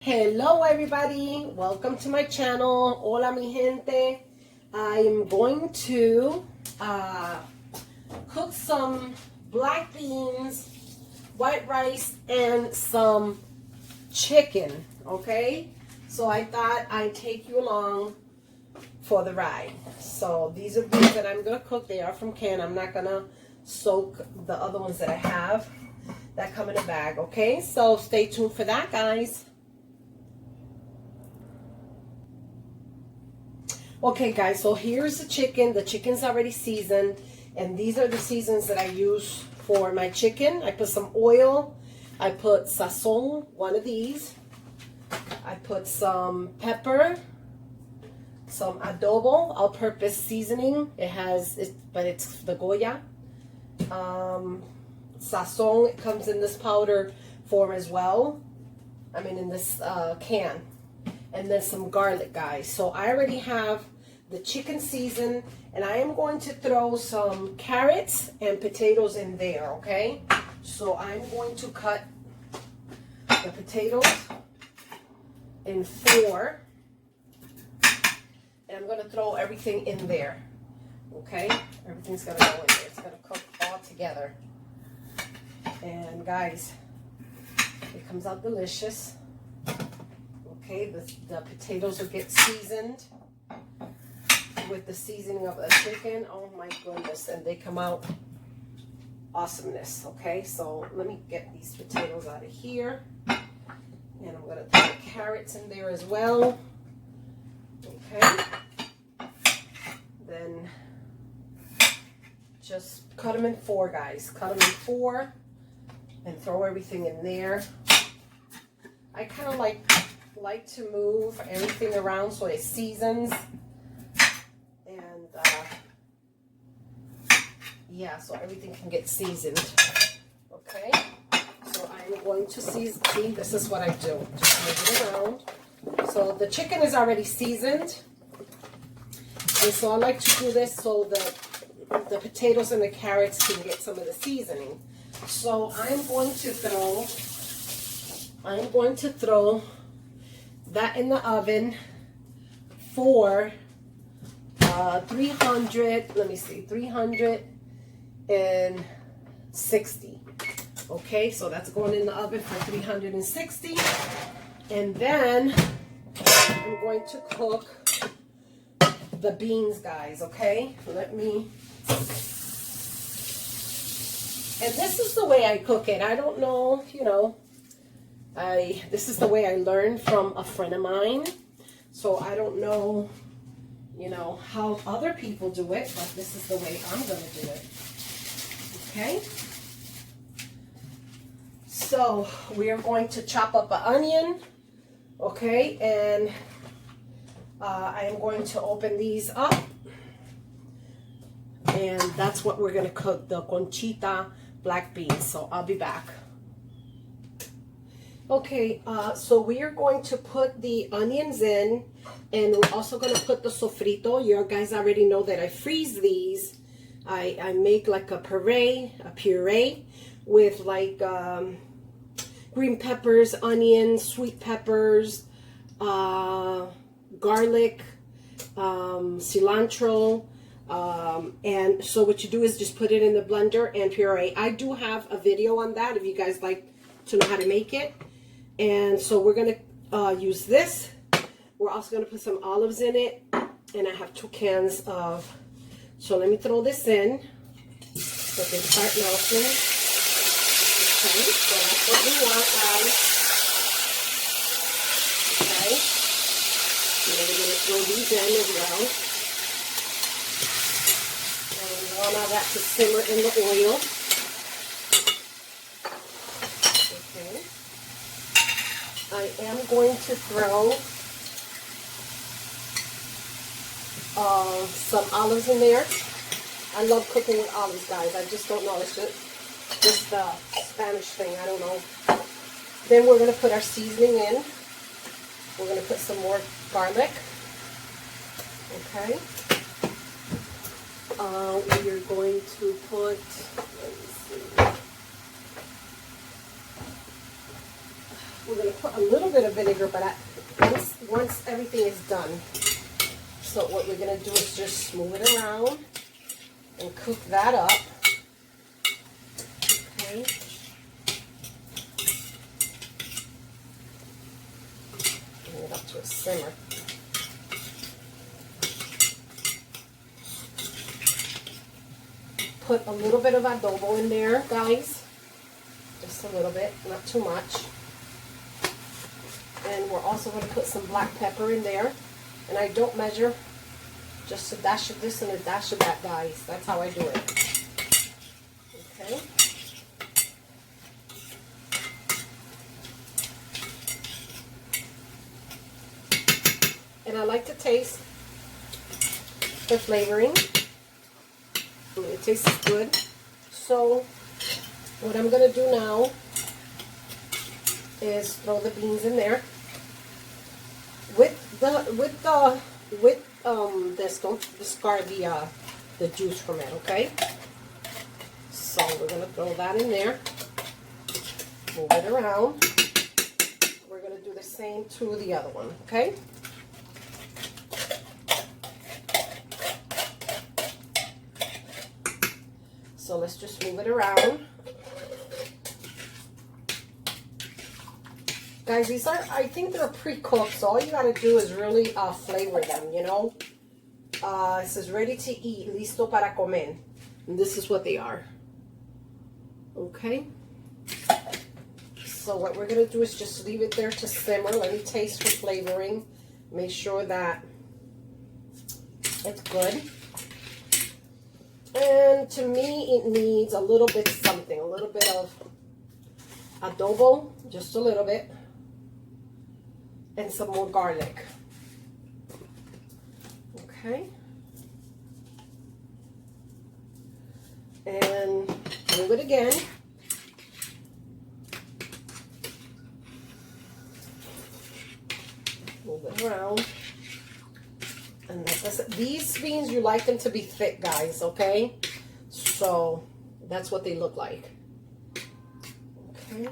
Hello everybody, welcome to my channel. Hola mi gente. I am going to cook some black beans, white rice, and some chicken, okay? So I thought I'd take you along for the ride. So these are things that I'm gonna cook. They are from can. I'm not gonna soak the other ones that I have that come in a bag, okay? So stay tuned for that, guys. Okay guys, so here's the chicken. The chicken's already seasoned, and these are the seasons that I use for my chicken. I put some oil, I put sazon, one of these. I put some pepper, some adobo, all-purpose seasoning. But it's the Goya. Sazon, it comes in this powder form as well. I mean in this can. And then some garlic, guys. So I already have the chicken seasoned, and I am going to throw some carrots and potatoes in there, okay? So I'm going to cut the potatoes in 4, and I'm going to throw everything in there, okay? Everything's going to go in there. It's going to cook all together. And guys, it comes out delicious. Okay, the potatoes will get seasoned with the seasoning of the chicken. Oh my goodness, and they come out awesomeness. Okay, so let me get these potatoes out of here, and I'm gonna throw the carrots in there as well. Okay, then just cut them in 4, guys. Cut them in 4 and throw everything in there. I kind of like to move everything around so it seasons, and yeah, so everything can get seasoned. Okay, so I'm going to season. See, this is what I do. Just move it around. So the chicken is already seasoned, and so I like to do this so that the potatoes and the carrots can get some of the seasoning. So I'm going to throw that in the oven for 360. Okay, so that's going in the oven for 360. And then I'm going to cook the beans, guys, okay? And this is the way I cook it. I don't know, this is the way I learned from a friend of mine. So I don't know, how other people do it, but this is the way I'm going to do it. Okay? So we are going to chop up an onion. Okay? And I am going to open these up. And that's what we're going to cook, the conchita black beans. So I'll be back. Okay, so we are going to put the onions in, and we're also going to put the sofrito. You guys already know that I freeze these. I make like a puree with like green peppers, onions, sweet peppers, garlic, cilantro. And so what you do is just put it in the blender and puree. I do have a video on that if you guys like to know how to make it. And so we're going to use this. We're also going to put some olives in it. And I have 2 cans of... So let me throw this in. So they start melting. Okay, so that's what we want, guys. Okay. And then we're going to throw these in as well. And we want all that to simmer in the oil. I am going to throw some olives in there. I love cooking with olives, guys. I just don't know. It's just a Spanish thing. I don't know. Then we're going to put our seasoning in. We're going to put some more garlic. Okay. We are going to put, let me see. We're going to put a little bit of vinegar, but once everything is done. So what we're going to do is just move it around and cook that up. Okay. Bring it up to a simmer. Put a little bit of adobo in there, guys. Just a little bit, not too much. And we're also going to put some black pepper in there. And I don't measure, just a dash of this and a dash of that, guys. That's how I do it. Okay. And I like to taste the flavoring. It tastes good. So what I'm going to do now is throw the beans in there this. Don't discard the juice from it, okay? So we're going to throw that in there, move it around. We're going to do the same to the other one, okay? So let's just move it around. Guys, these are, I think they're pre-cooked, so all you gotta do is really flavor them, you know. It says ready to eat, listo para comer. And this is what they are. Okay. So what we're gonna do is just leave it there to simmer. Let me taste for flavoring. Make sure that it's good. And to me, it needs a little bit something, a little bit of adobo, just a little bit. And some more garlic. Okay. And move it again. Move it around. And that's it. These beans, you like them to be thick, guys, okay? So that's what they look like. Okay.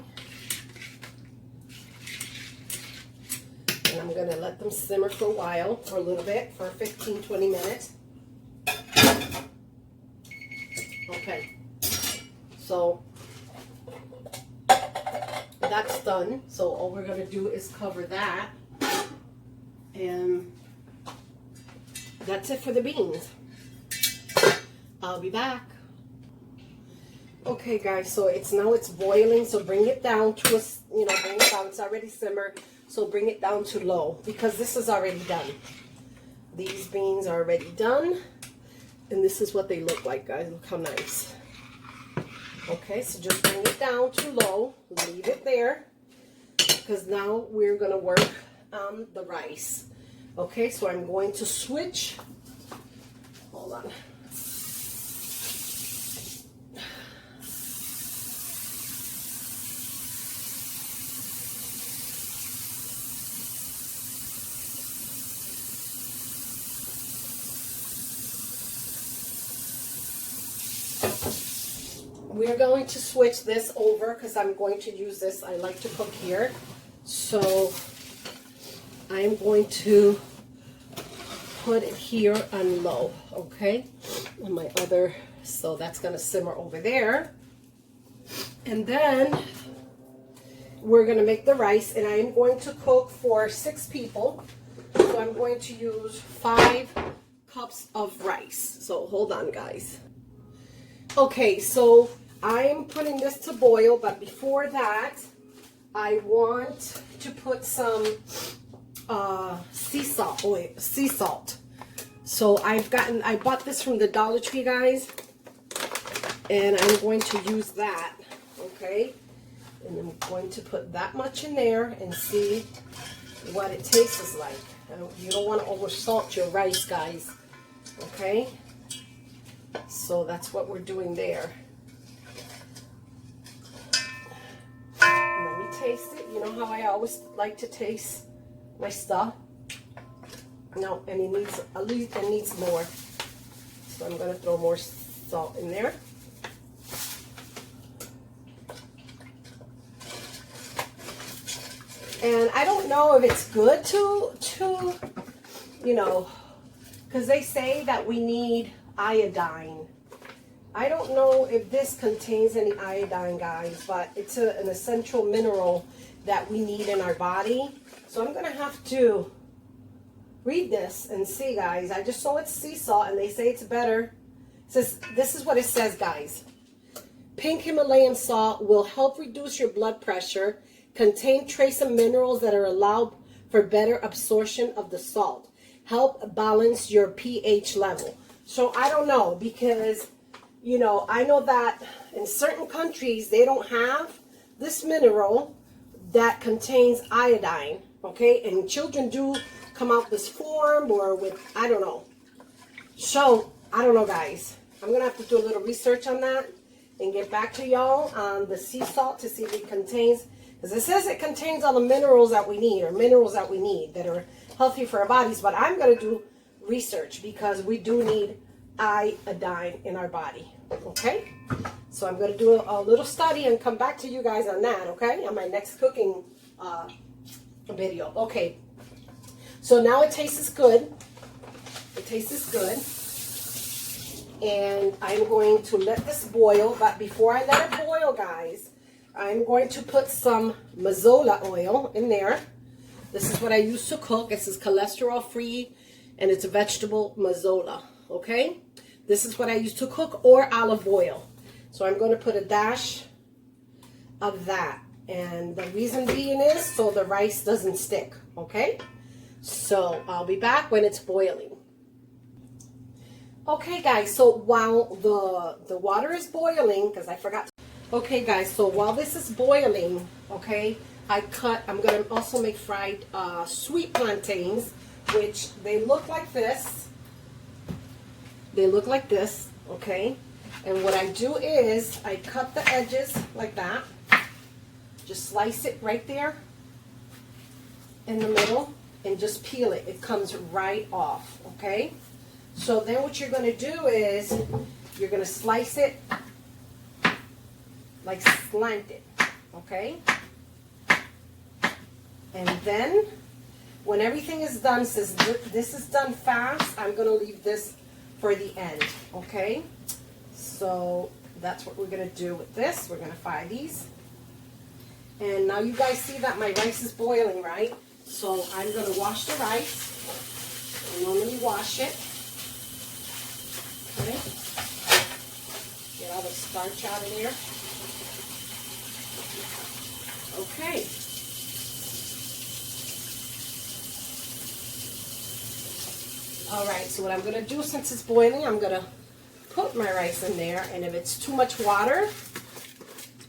And I'm going to let them simmer for a while, for a little bit, for 15, 20 minutes. Okay. So that's done. So all we're going to do is cover that. And that's it for the beans. I'll be back. Okay, guys, so it's boiling. So bring it down to a, bring it down. It's already simmered. So bring it down to low because this is already done. These beans are already done. And this is what they look like, guys. Look how nice. Okay, so just bring it down to low. Leave it there. Because now we're going to work on the rice. Okay, so I'm going to switch. Hold on. We're going to switch this over because I'm going to use this. I like to cook here. So I'm going to put it here on low, okay? And my other, so that's going to simmer over there. And then we're going to make the rice, and I'm going to cook for 6 people. So I'm going to use 5 cups of rice. So hold on, guys. Okay, so I'm putting this to boil, but before that, I want to put some sea salt. So I bought this from the Dollar Tree, guys, and I'm going to use that, okay? And I'm going to put that much in there and see what it tastes like. You don't want to over salt your rice, guys, okay? So that's what we're doing there. Let me taste it. You know how I always like to taste my stuff? No, and it needs, at least it needs more. So I'm going to throw more salt in there. And I don't know if it's good to you know, because they say that we need iodine. I don't know if this contains any iodine, guys, but it's an essential mineral that we need in our body. So I'm going to have to read this and see, guys. I just saw it's sea salt, and they say it's better. It says, this is what it says, guys. Pink Himalayan salt will help reduce your blood pressure, contain trace minerals that are allowed for better absorption of the salt, help balance your pH level. So I don't know, because, you know, I know that in certain countries, they don't have this mineral that contains iodine, okay? And children do come out this form or with, I don't know. So, I don't know, guys. I'm going to have to do a little research on that and get back to y'all on the sea salt to see if it contains, because it says it contains all the minerals that we need, or minerals that we need that are healthy for our bodies. But I'm going to do research because we do need iodine in our body, okay? So I'm going to do a little study and come back to you guys on that, okay? On my next cooking video. Okay, so now it tastes good. It tastes good. And I'm going to let this boil, but before I let it boil, guys, I'm going to put some mazola oil in there. This is what I use to cook. This is cholesterol free, and it's a vegetable mazola, okay? This is what I use to cook, or olive oil. So I'm going to put a dash of that. And the reason being is so the rice doesn't stick, okay? So I'll be back when it's boiling. Okay, guys, so while the water is boiling, because I forgot to, okay, guys, so while this is boiling, okay, I'm going to also make fried sweet plantains, which they look like this. They look like this, okay? And what I do is I cut the edges like that. Just slice it right there in the middle and just peel it. It comes right off, okay? So then what you're going to do is you're going to slice it like slanted, okay? And then when everything is done, since this is done fast, I'm going to leave this for the end, okay? So that's what we're going to do with this. We're going to fry these. And now you guys see that my rice is boiling, right? So I'm going to wash the rice. I normally wash it. Okay. Get all the starch out of there. Okay. All right, so what I'm going to do, since it's boiling, I'm going to put my rice in there. And if it's too much water,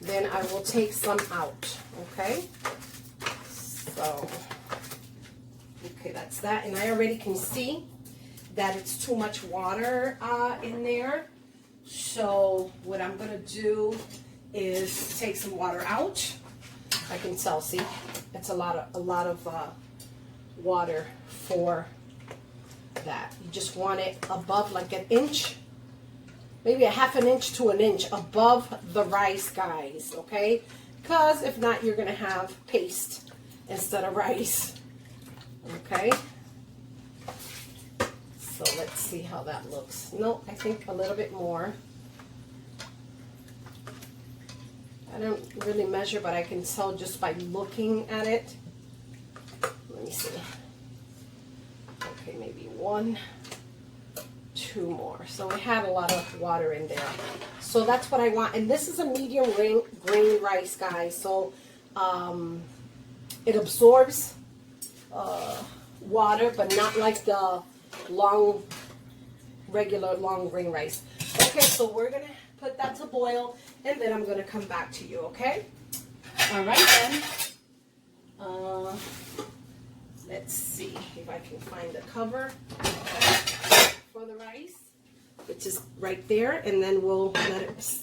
then I will take some out, okay? So, okay, that's that. And I already can see that it's too much water in there. So what I'm going to do is take some water out. I can tell, see, it's a lot of water for that. You just want it above like an inch, maybe a half an inch to an inch above the rice, guys, okay? Because if not, you're going to have paste instead of rice, okay? So let's see how that looks. No, I think a little bit more. I don't really measure, but I can tell just by looking at it. Let me see. Okay, maybe 1, 2 more. So we had a lot of water in there. So that's what I want. And this is a medium grain rice, guys. So it absorbs water, but not like the regular long grain rice. Okay, so we're going to put that to boil, and then I'm going to come back to you, okay? All right, then. Let's see if I can find the cover for the rice, which is right there, and then we'll let it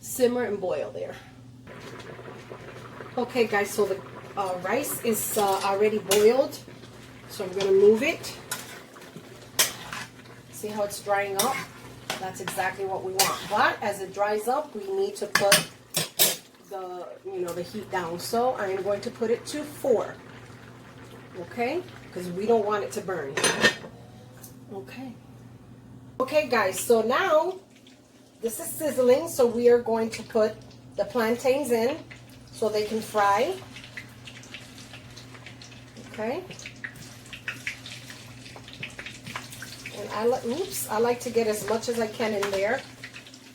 simmer and boil there. Okay, guys, so the rice is already boiled, so I'm going to move it. See how it's drying up? That's exactly what we want. But as it dries up, we need to put the heat down. So I'm going to put it to 4. okay? Because we don't want it to burn. Okay. Okay, guys, so now this is sizzling, so we are going to put the plantains in so they can fry. Okay. And I like to get as much as I can in there.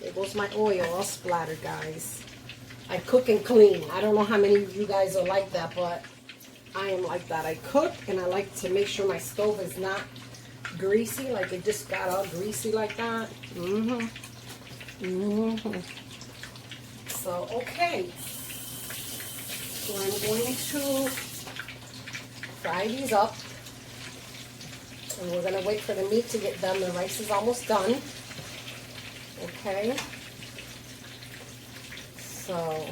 There goes my oil all splattered, guys. I cook and clean. I don't know how many of you guys are like that, but I am like that. I cook and I like to make sure my stove is not greasy, like it just got all greasy like that. So, okay. So I'm going to fry these up. And we're going to wait for the meat to get done. The rice is almost done. Okay. So,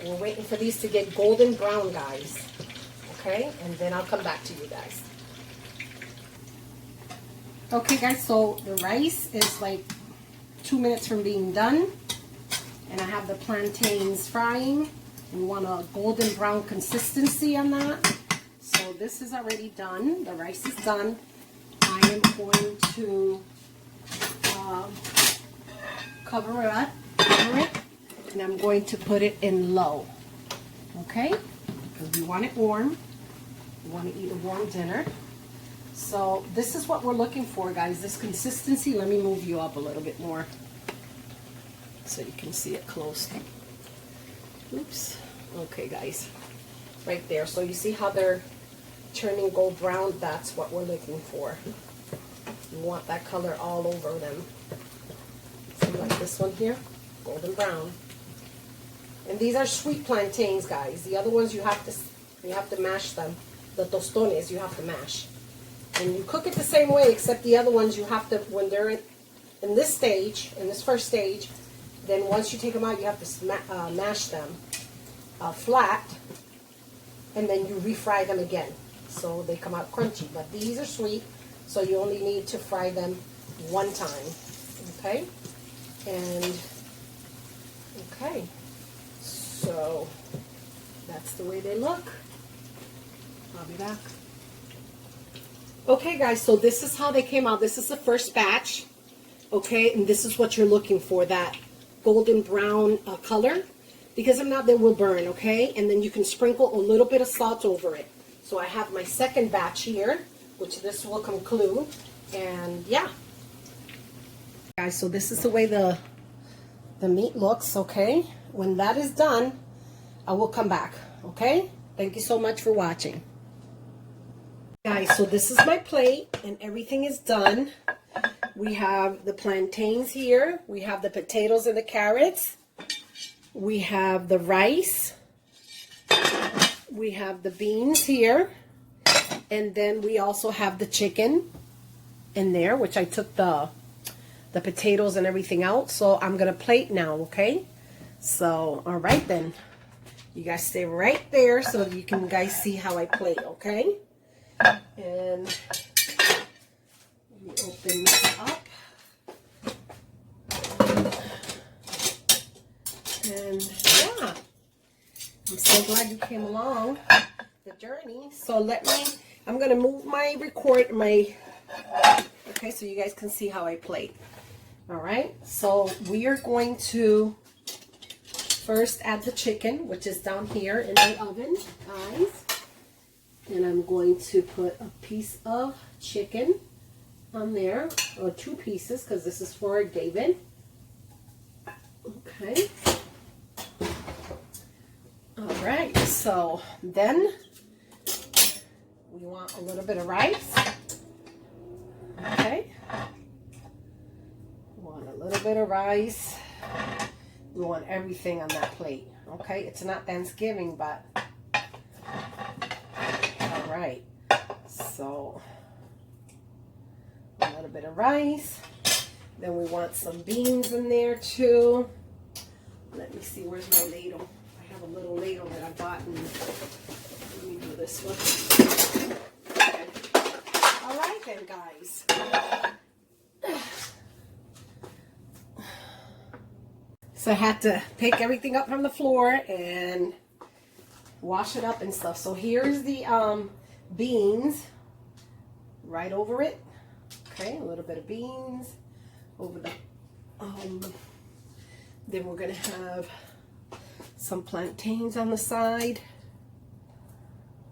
we're waiting for these to get golden brown, guys. Okay, and then I'll come back to you guys. Okay, guys, so the rice is like 2 minutes from being done. And I have the plantains frying. We want a golden brown consistency on that. So this is already done. The rice is done. I am going to cover it, and I'm going to put it in low. Okay? Because we want it warm. We want to eat a warm dinner. So this is what we're looking for, guys. This consistency. Let me move you up a little bit more so you can see it close. Oops. Okay, guys. Right there. So you see how they're turning gold brown? That's what we're looking for. You want that color all over them. See, like this one here? Golden brown. And these are sweet plantains, guys. The other ones you have to mash them. The tostones you have to mash. And you cook it the same way, except the other ones you have to, when they're in this stage, in this first stage, then once you take them out, you have to mash them flat, and then you refry them again, so they come out crunchy. But these are sweet, so you only need to fry them one time. Okay, and okay, so that's the way they look. I'll be back. Okay, guys, so this is how they came out. This is the first batch. Okay, and this is what you're looking for, that golden brown color, because if not, they will burn. Okay, and then you can sprinkle a little bit of salt over it. So I have my second batch here, which this will conclude, and yeah, guys, so this is the way the meat looks. Okay, when that is done, I will come back. Okay, thank you so much for watching, guys. So this is my plate, and everything is done. We have the plantains here. We have the potatoes and the carrots. We have the rice. We have the beans here. And then we also have the chicken in there, which I took the potatoes and everything out. So I'm going to plate now, okay? So, all right then. You guys stay right there so you can guys see how I plate, okay? And let me open this up. And yeah, I'm so glad you came along the journey. So I'm going to move my okay, so you guys can see how I plate. All right, so we are going to first add the chicken, which is down here in the oven, guys. And I'm going to put a piece of chicken on there, or 2 pieces, because this is for David. Okay. All right, so then we want a little bit of rice. Okay. We want a little bit of rice. We want everything on that plate. Okay, it's not Thanksgiving, but all right. So a little bit of rice. Then we want some beans in there too. Let me see, where's my ladle? I have a little ladle that I bought, and let me do this one. Okay. All right then, guys. So I had to pick everything up from the floor and wash it up and stuff. So here's the beans right over it. Okay, a little bit of beans over the then we're gonna have some plantains on the side.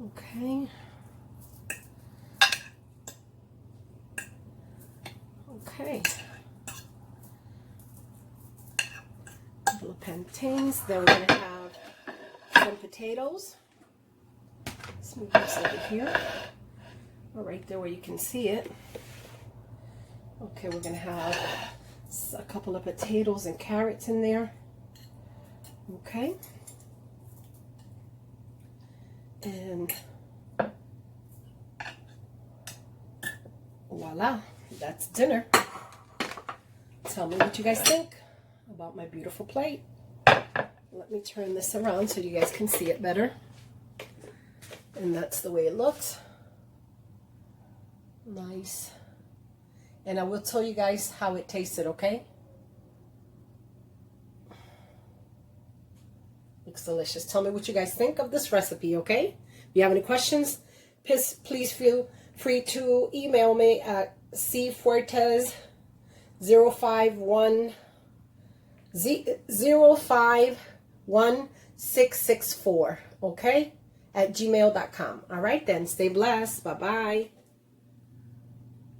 Okay. Okay. A couple of plantains. Then we're gonna have some potatoes. Let's move this over here. Right there where you can see it. Okay, we're gonna have a couple of potatoes and carrots in there. Okay. And voila, that's dinner. Tell me what you guys think about my beautiful plate. Let me turn this around so you guys can see it better. And that's the way it looks. Nice. And I will tell you guys how it tasted, okay? Looks delicious. Tell me what you guys think of this recipe, okay? If you have any questions, please feel free to email me at cfuertes051664, okay? At gmail.com. All right then. Stay blessed. Bye-bye.